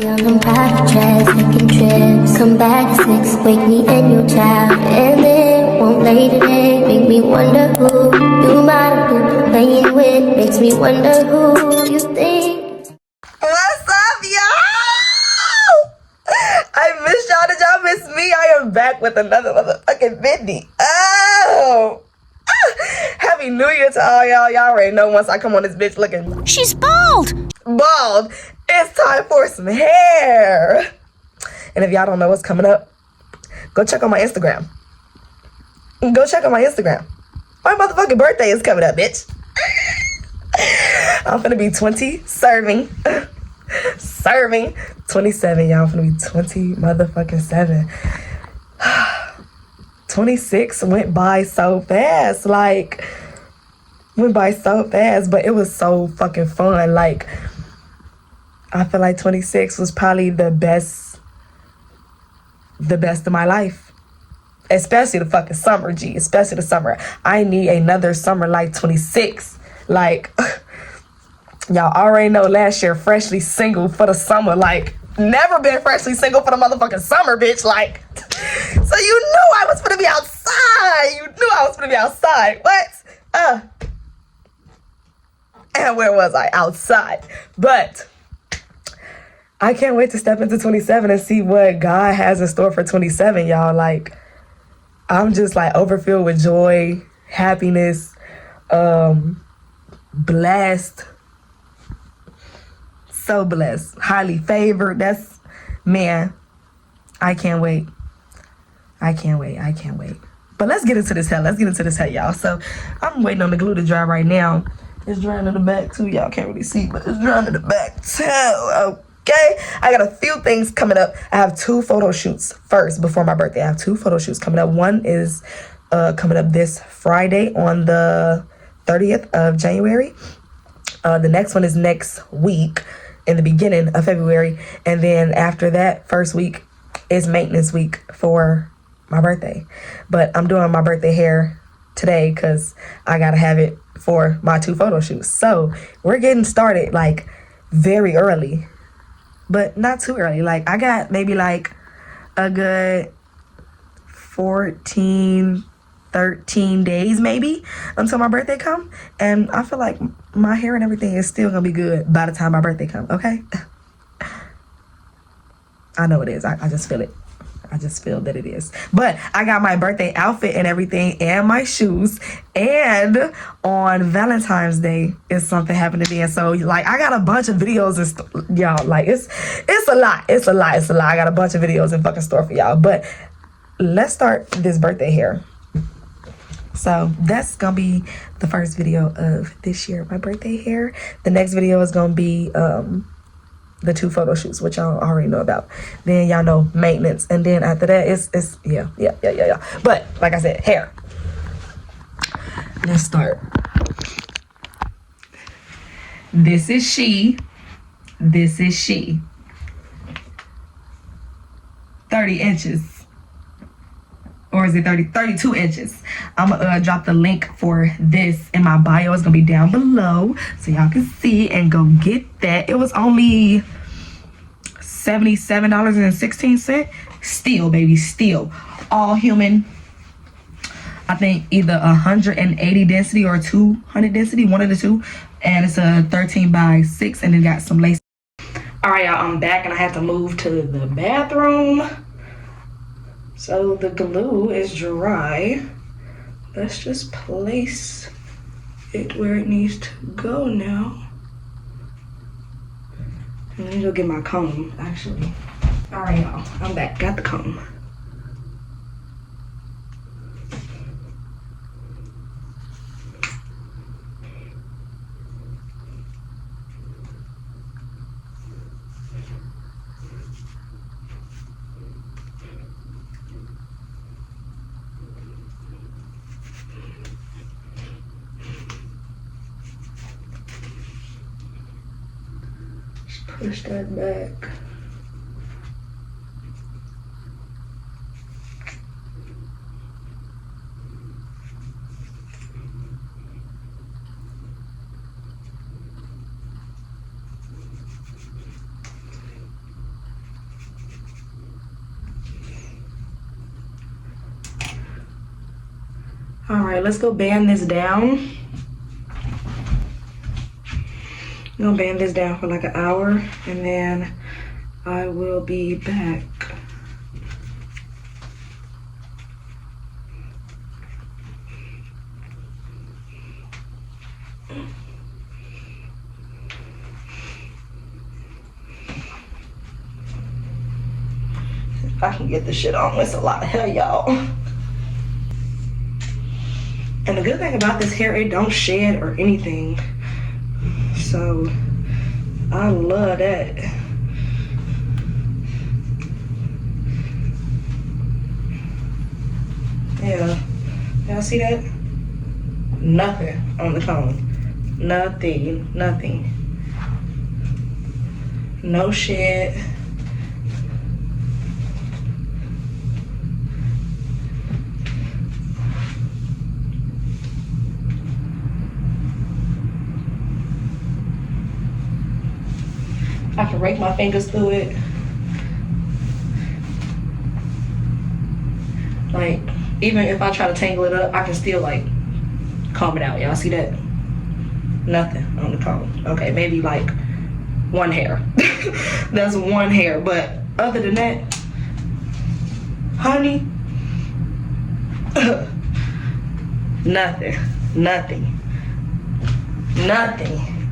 I'm back tracks, making trips. Come back at 6, wake me in your child. And then won't lay today, make me wonder who you might have been playing with. Makes me wonder who you think. What's up, y'all? I missed y'all. Did y'all miss me? I am back with another motherfucking video. Happy New Year to all y'all. Y'all already know once I come on this bitch looking She's bald. bald, it's time for some hair. And if y'all don't know what's coming up, go check on my Instagram. Go check on my Instagram. My motherfucking birthday is coming up, bitch. I'm finna be 20, serving 27, y'all. I'm finna be 20 motherfucking 7. 26 went by so fast, but it was so fucking fun. Like, I feel like 26 was probably the best of my life. Especially the fucking summer, G. Especially the summer. I need another summer like 26. Like, y'all already know last year, freshly single for the summer. Like, never been freshly single for the motherfucking summer, bitch. Like, so you knew I was gonna be outside. What? And where was I? Outside. But I can't wait to step into 27 and see what God has in store for 27, y'all. Like, I'm just like overfilled with joy, happiness, blessed. So blessed, highly favored. Man, I can't wait. But let's get into this hair, y'all. So I'm waiting on the glue to dry right now. It's drying in the back too. Y'all can't really see, but it's drying in the back too. Okay, I got a few things coming up. I have 2 photo shoots first before my birthday. I have 2 photo shoots coming up. One is coming up this Friday on the 30th of January. The next one is next week in the beginning of February. And then after that, first week is maintenance week for my birthday. But I'm doing my birthday hair today because I gotta have it for my 2 photo shoots. So we're getting started like very early, but not too early. Like, I got maybe like a good 14, 13 days maybe until my birthday come. And I feel like my hair and everything is still gonna be good by the time my birthday come, okay? I know it is. I just feel it. I just feel that it is. But I got my birthday outfit and everything and my shoes. And on Valentine's Day is something happening to me. And so, like, I got a bunch of videos and y'all, like, it's a lot. I got a bunch of videos in fucking store for y'all. But let's start this birthday hair. So that's gonna be the first video of this year, my birthday hair. The next video is gonna be the 2 photo shoots, which y'all already know about. Then y'all know maintenance, and then after that it's yeah. But like I said, hair. Let's start. This is she. 30 inches. Or is it 32 inches? I'm gonna drop the link for this in my bio. It's gonna be down below so y'all can see and go get that. It was only $77.16. Still, baby, still. All human. I think either 180 density or 200 density, one of the two. And it's a 13 by 6 and it got some lace. All right, y'all, I'm back and I have to move to the bathroom. So the glue is dry. Let's just place it where it needs to go now. And let me go get my comb, actually. All right, y'all, I'm back. Got the comb. Push that back. All right, let's go band this down. I'm gonna band this down for like an hour, and then I will be back. If I can get this shit on, it's a lot of hair, y'all. And the good thing about this hair, it don't shed or anything. So I love that. Yeah. Y'all see that? Nothing on the comb. Nothing. No shed. I can rake my fingers through it. Like, even if I try to tangle it up, I can still like comb it out. Y'all see that? Nothing on the comb. Okay, maybe like one hair. That's one hair, but other than that, honey, nothing.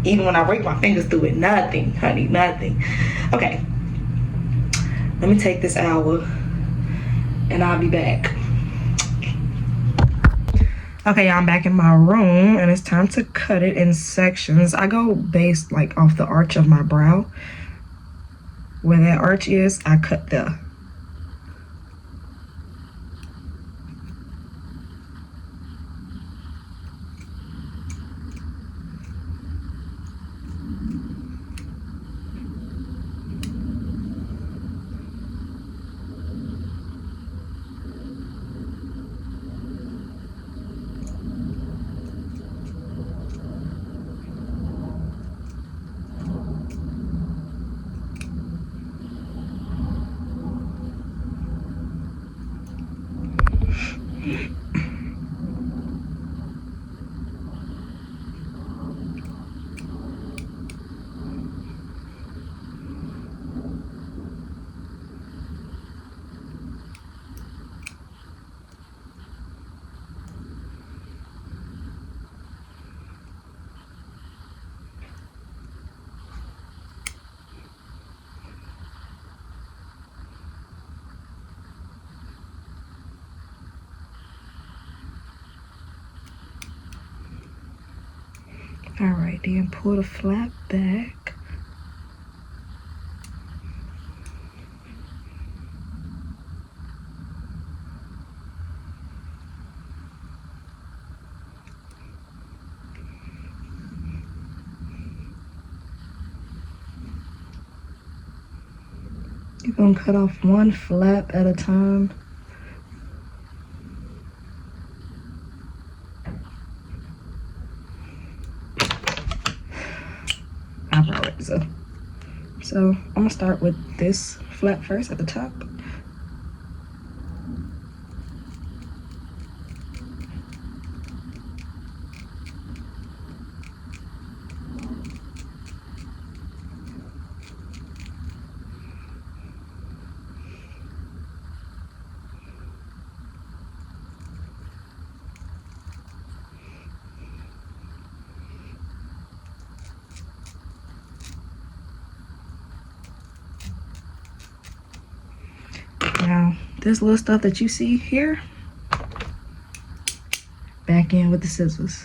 Even when I rake my fingers through it, nothing, honey, nothing. Okay, let me take this hour and I'll be back. Okay, y'all, I'm back in my room and it's time to cut it in sections. I go based like off the arch of my brow. Where that arch is, I cut there. All right, then pull the flap back. You're gonna cut off one flap at a time. Eyebrow razor. So I'm gonna start with this flap first at the top. Now, this little stuff that you see here, back in with the scissors.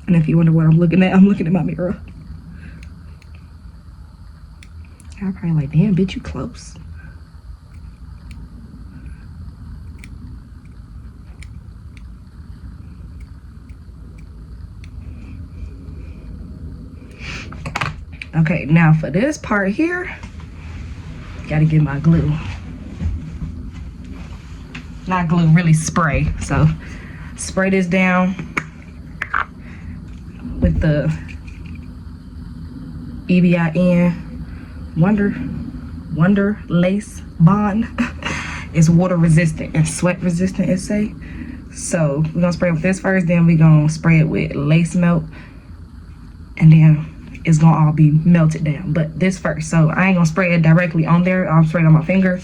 And if you wonder what I'm looking at my mirror. I'm probably like, damn, bitch, you close. Okay, now for this part here, gotta get my glue. Not glue, really spray. So spray this down with the EVIN Wonder Lace Bond. It's water resistant and sweat resistant, it say. So we're gonna spray it with this first, then we're gonna spray it with lace melt, and then it's gonna all be melted down. But this first, so I ain't gonna spray it directly on there. I'll spray it on my finger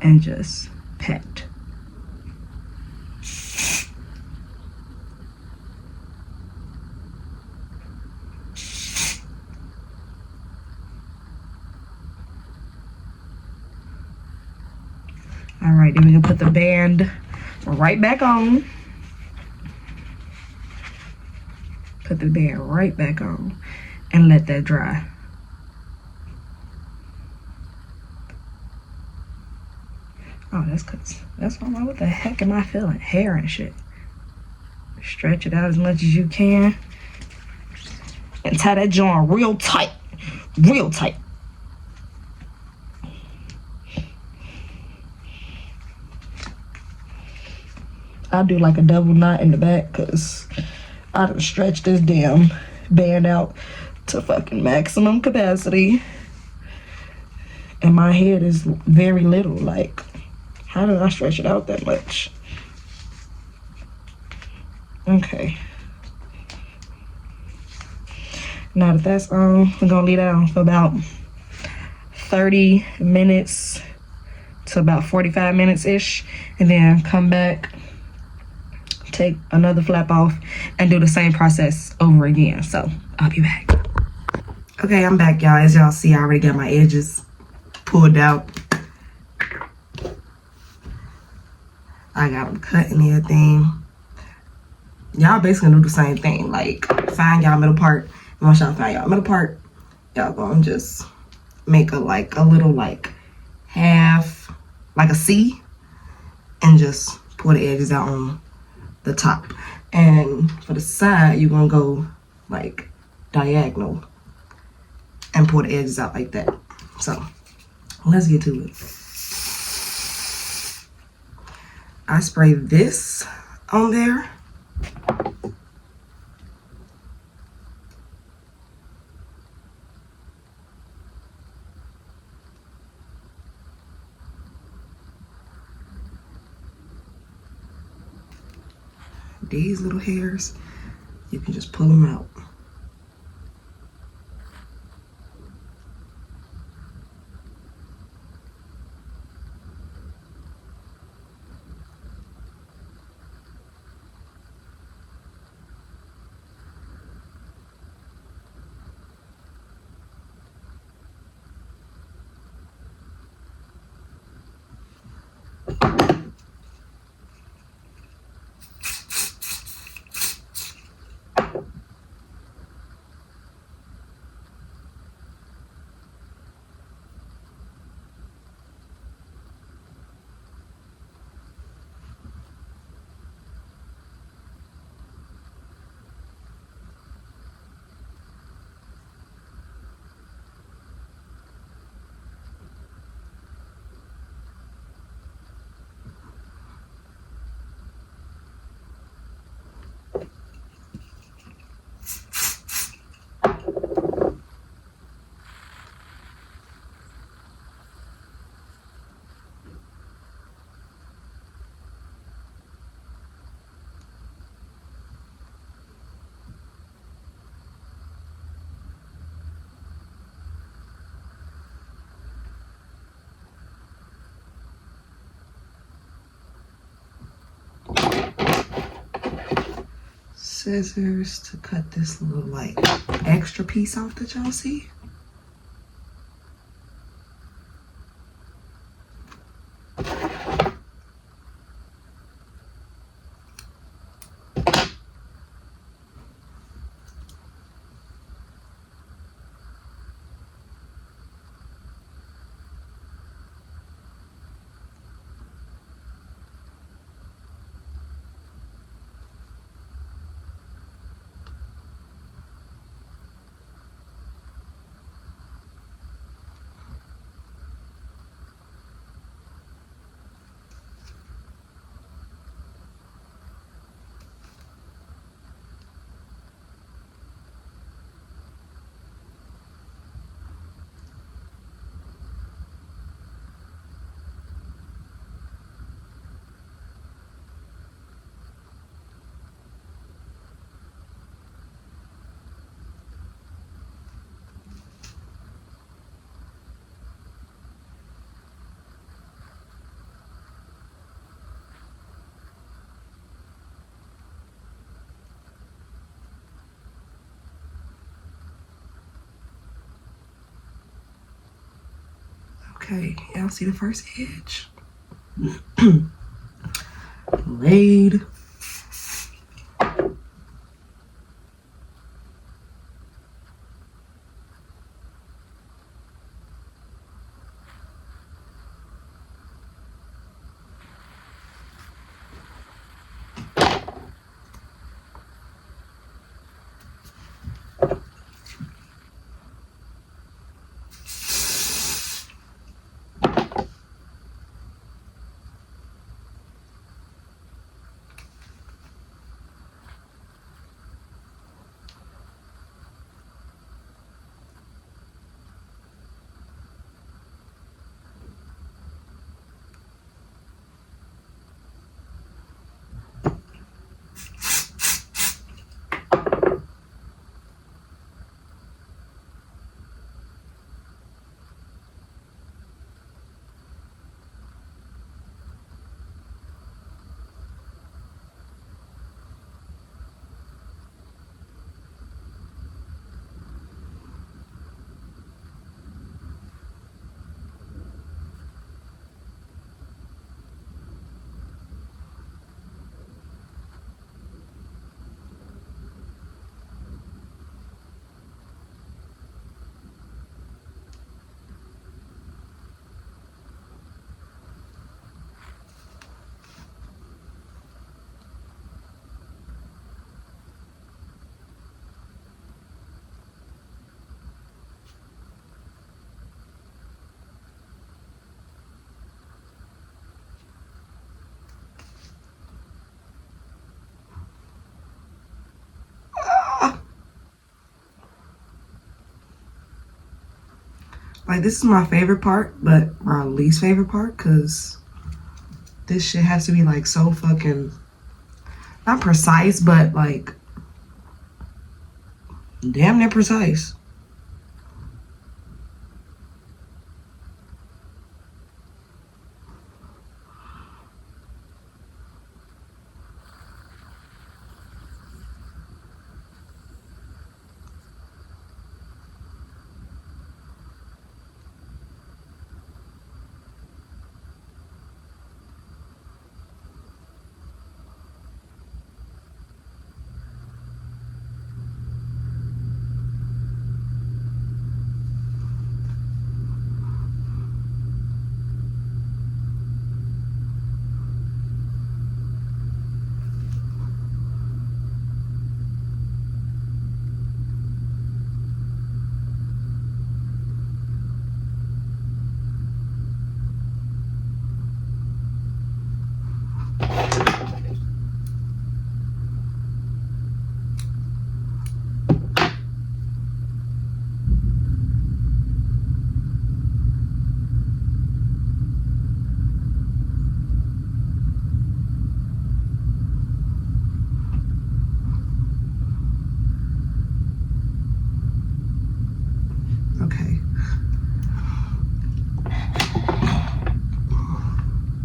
and just pat. All right, then we're gonna put the band right back on. Put the band right back on and let that dry. Oh, that's why. What the heck am I feeling? Hair and shit. Stretch it out as much as you can and tie that joint real tight, real tight. I'll do like a double knot in the back because I done stretched this damn band out to fucking maximum capacity. And my head is very little. Like, how did I stretch it out that much? Okay. Now that that's on, we're gonna leave that on for about 30 minutes to about 45 minutes-ish. And then come back, take another flap off, and do the same process over again. So I'll be back. Okay, I'm back, y'all. As y'all see, I already got my edges pulled out. I got them cut and everything. Y'all basically do the same thing. Like, find y'all middle part. And once y'all find y'all middle part, y'all gonna just make a little half, like a C, and just pull the edges out on the top. And for the side, you're gonna go like diagonal and pull the edges out like that. So let's get to it. I spray this on there. These little hairs, you can just pull them out. Scissors to cut this little like extra piece off that y'all see. Okay, y'all see the first edge? Laid. Like, this is my favorite part, but my least favorite part, because this shit has to be, like, so fucking, not precise, but, like, damn near precise. Okay.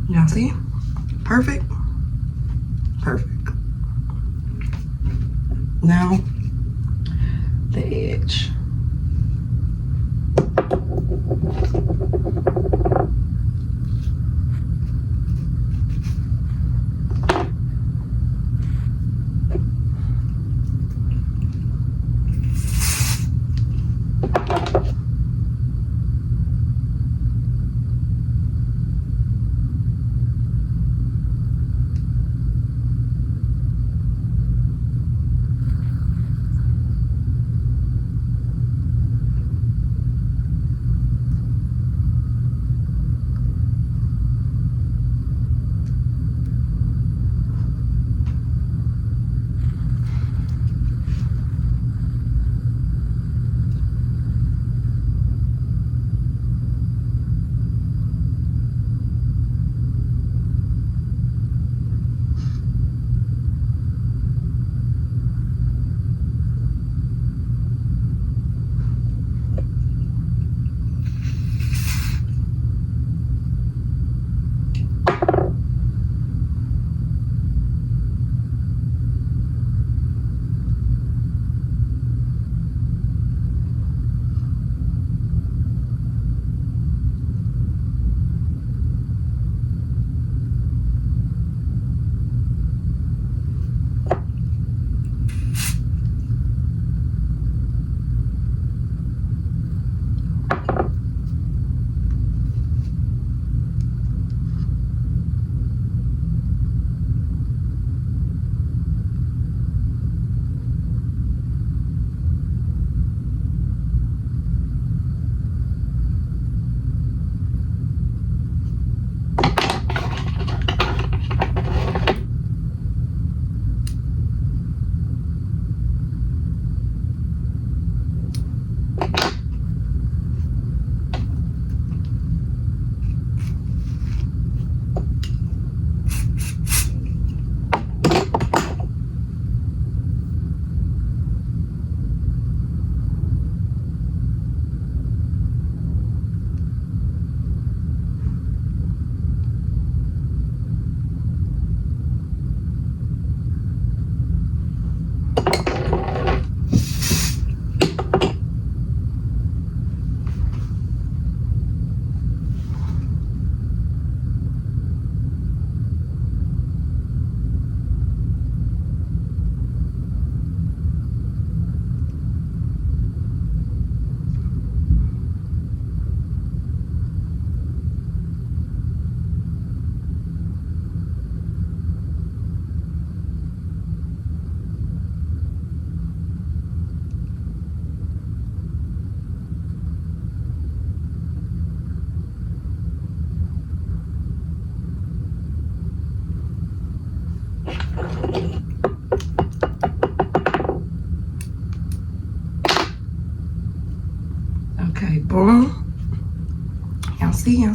Y'all see? Perfect. Perfect. Now, the edge.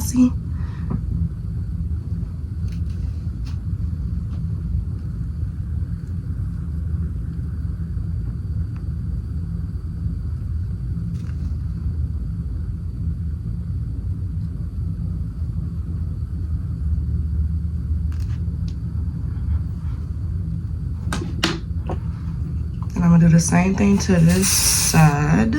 see? And I'm gonna do the same thing to this side.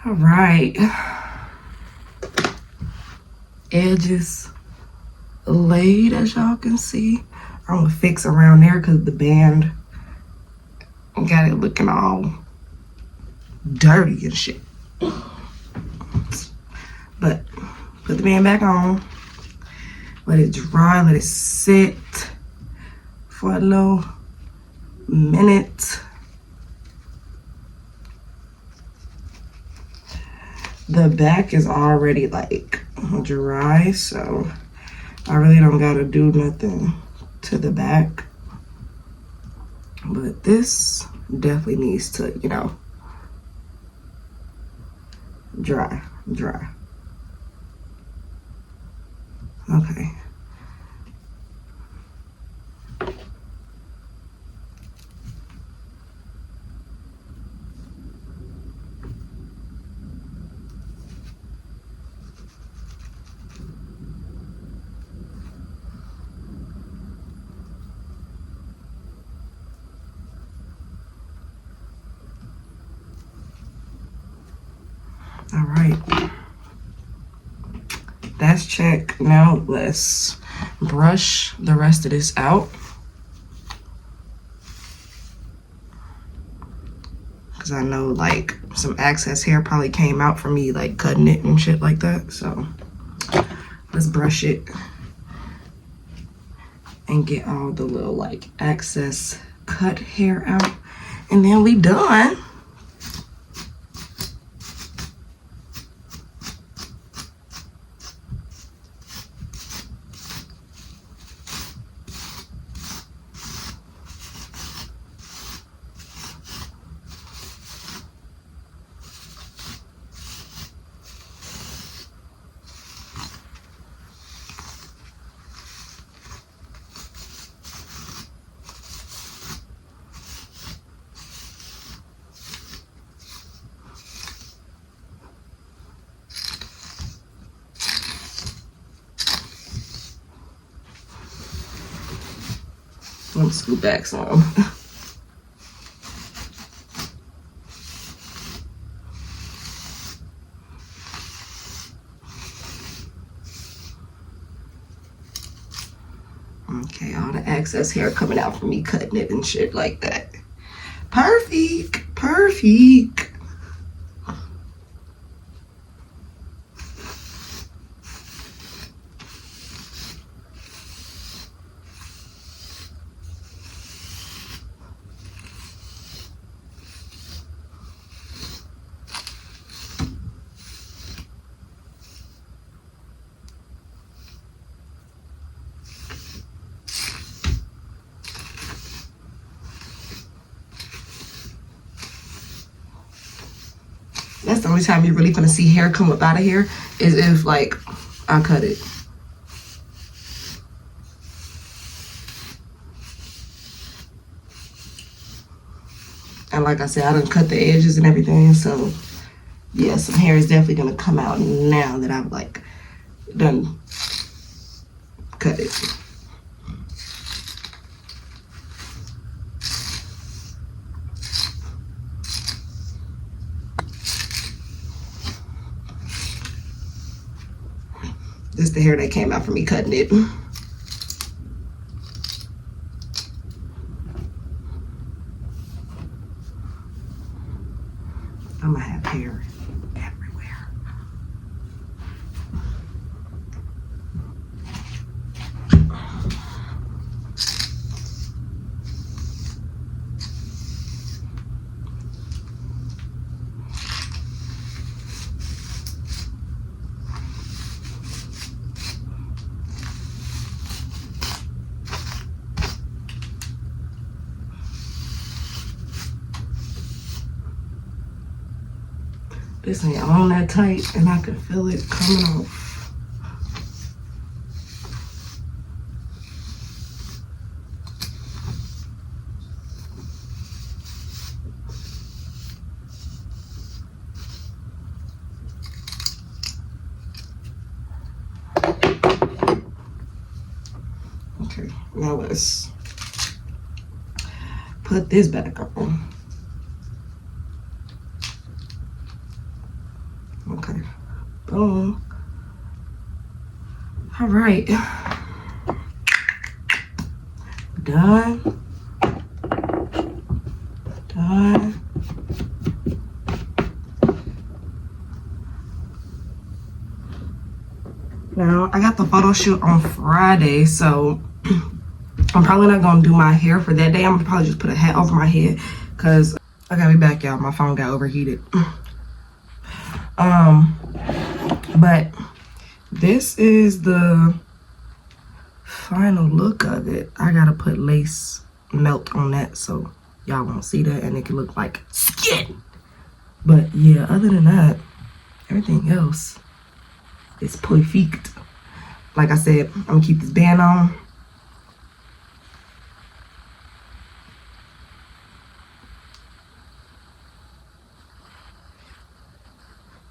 All right. Edges laid, as y'all can see. I'm gonna fix around there because the band got it looking all dirty and shit. But put the band back on. Let it dry, let it sit for a little minute. The back is already like dry, so I really don't gotta do nothing to the back. But this definitely needs to, you know, dry. Okay. All right, that's check. Now let's brush the rest of this out, because I know like some excess hair probably came out from me like cutting it and shit like that. So let's brush it and get all the little like excess cut hair out, and then we done. Let me scoot back some. Okay, all the excess hair coming out from me cutting it and shit like that. Perfect, perfect. That's the only time you're really gonna see hair come up out of here is if like I cut it. And like I said, I done cut the edges and everything, so yeah, some hair is definitely gonna come out now that I've like done cut it. This is the hair that came out from me cutting it. I'm gonna have hair everywhere. This ain't on that tight and I can feel it coming off. Okay, now let's put this back on. Okay, boom. All right, done. Done. Now, I got the photo shoot on Friday, so I'm probably not gonna do my hair for that day. I'm gonna probably just put a hat over my head, cause I gotta be back, y'all. My phone got overheated. But this is the final look of it. I gotta put lace melt on that so y'all won't see that and it can look like skin. But yeah, other than that, everything else is perfect. Like I said, I'm gonna keep this band on.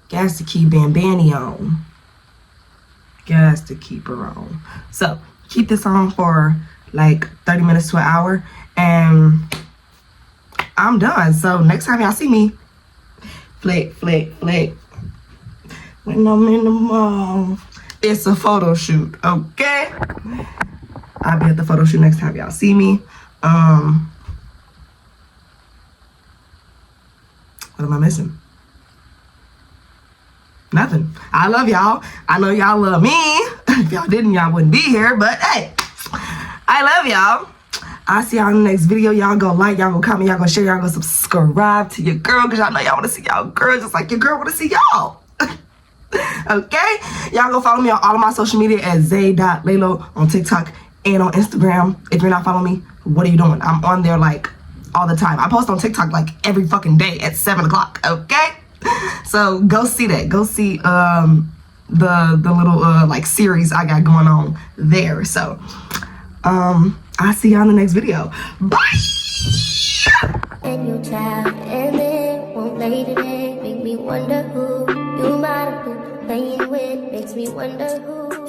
Gas to keep Bambani on. Gas to keep her on. So keep this on for like 30 minutes to an hour and I'm done. So next time y'all see me, flick, flick, flick. When I'm in the mall, it's a photo shoot, okay? I'll be at the photo shoot next time y'all see me. What am I missing? Nothing. I love y'all. I know y'all love me. If y'all didn't, y'all wouldn't be here. But hey, I love y'all. I'll see y'all in the next video. Y'all go like, y'all go comment, y'all go share, y'all go subscribe to your girl. Because y'all know y'all want to see y'all girl just like your girl want to see y'all. Okay? Y'all go follow me on all of my social media at zay.lalo on TikTok and on Instagram. If you're not following me, what are you doing? I'm on there like all the time. I post on TikTok like every fucking day at 7 o'clock. Okay? So go see that. Go see the little like series I got going on there. So I'll see y'all in the next video. Bye. And your child, and then won't lay today. Make me wonder who you might have been playing with. Makes me wonder who.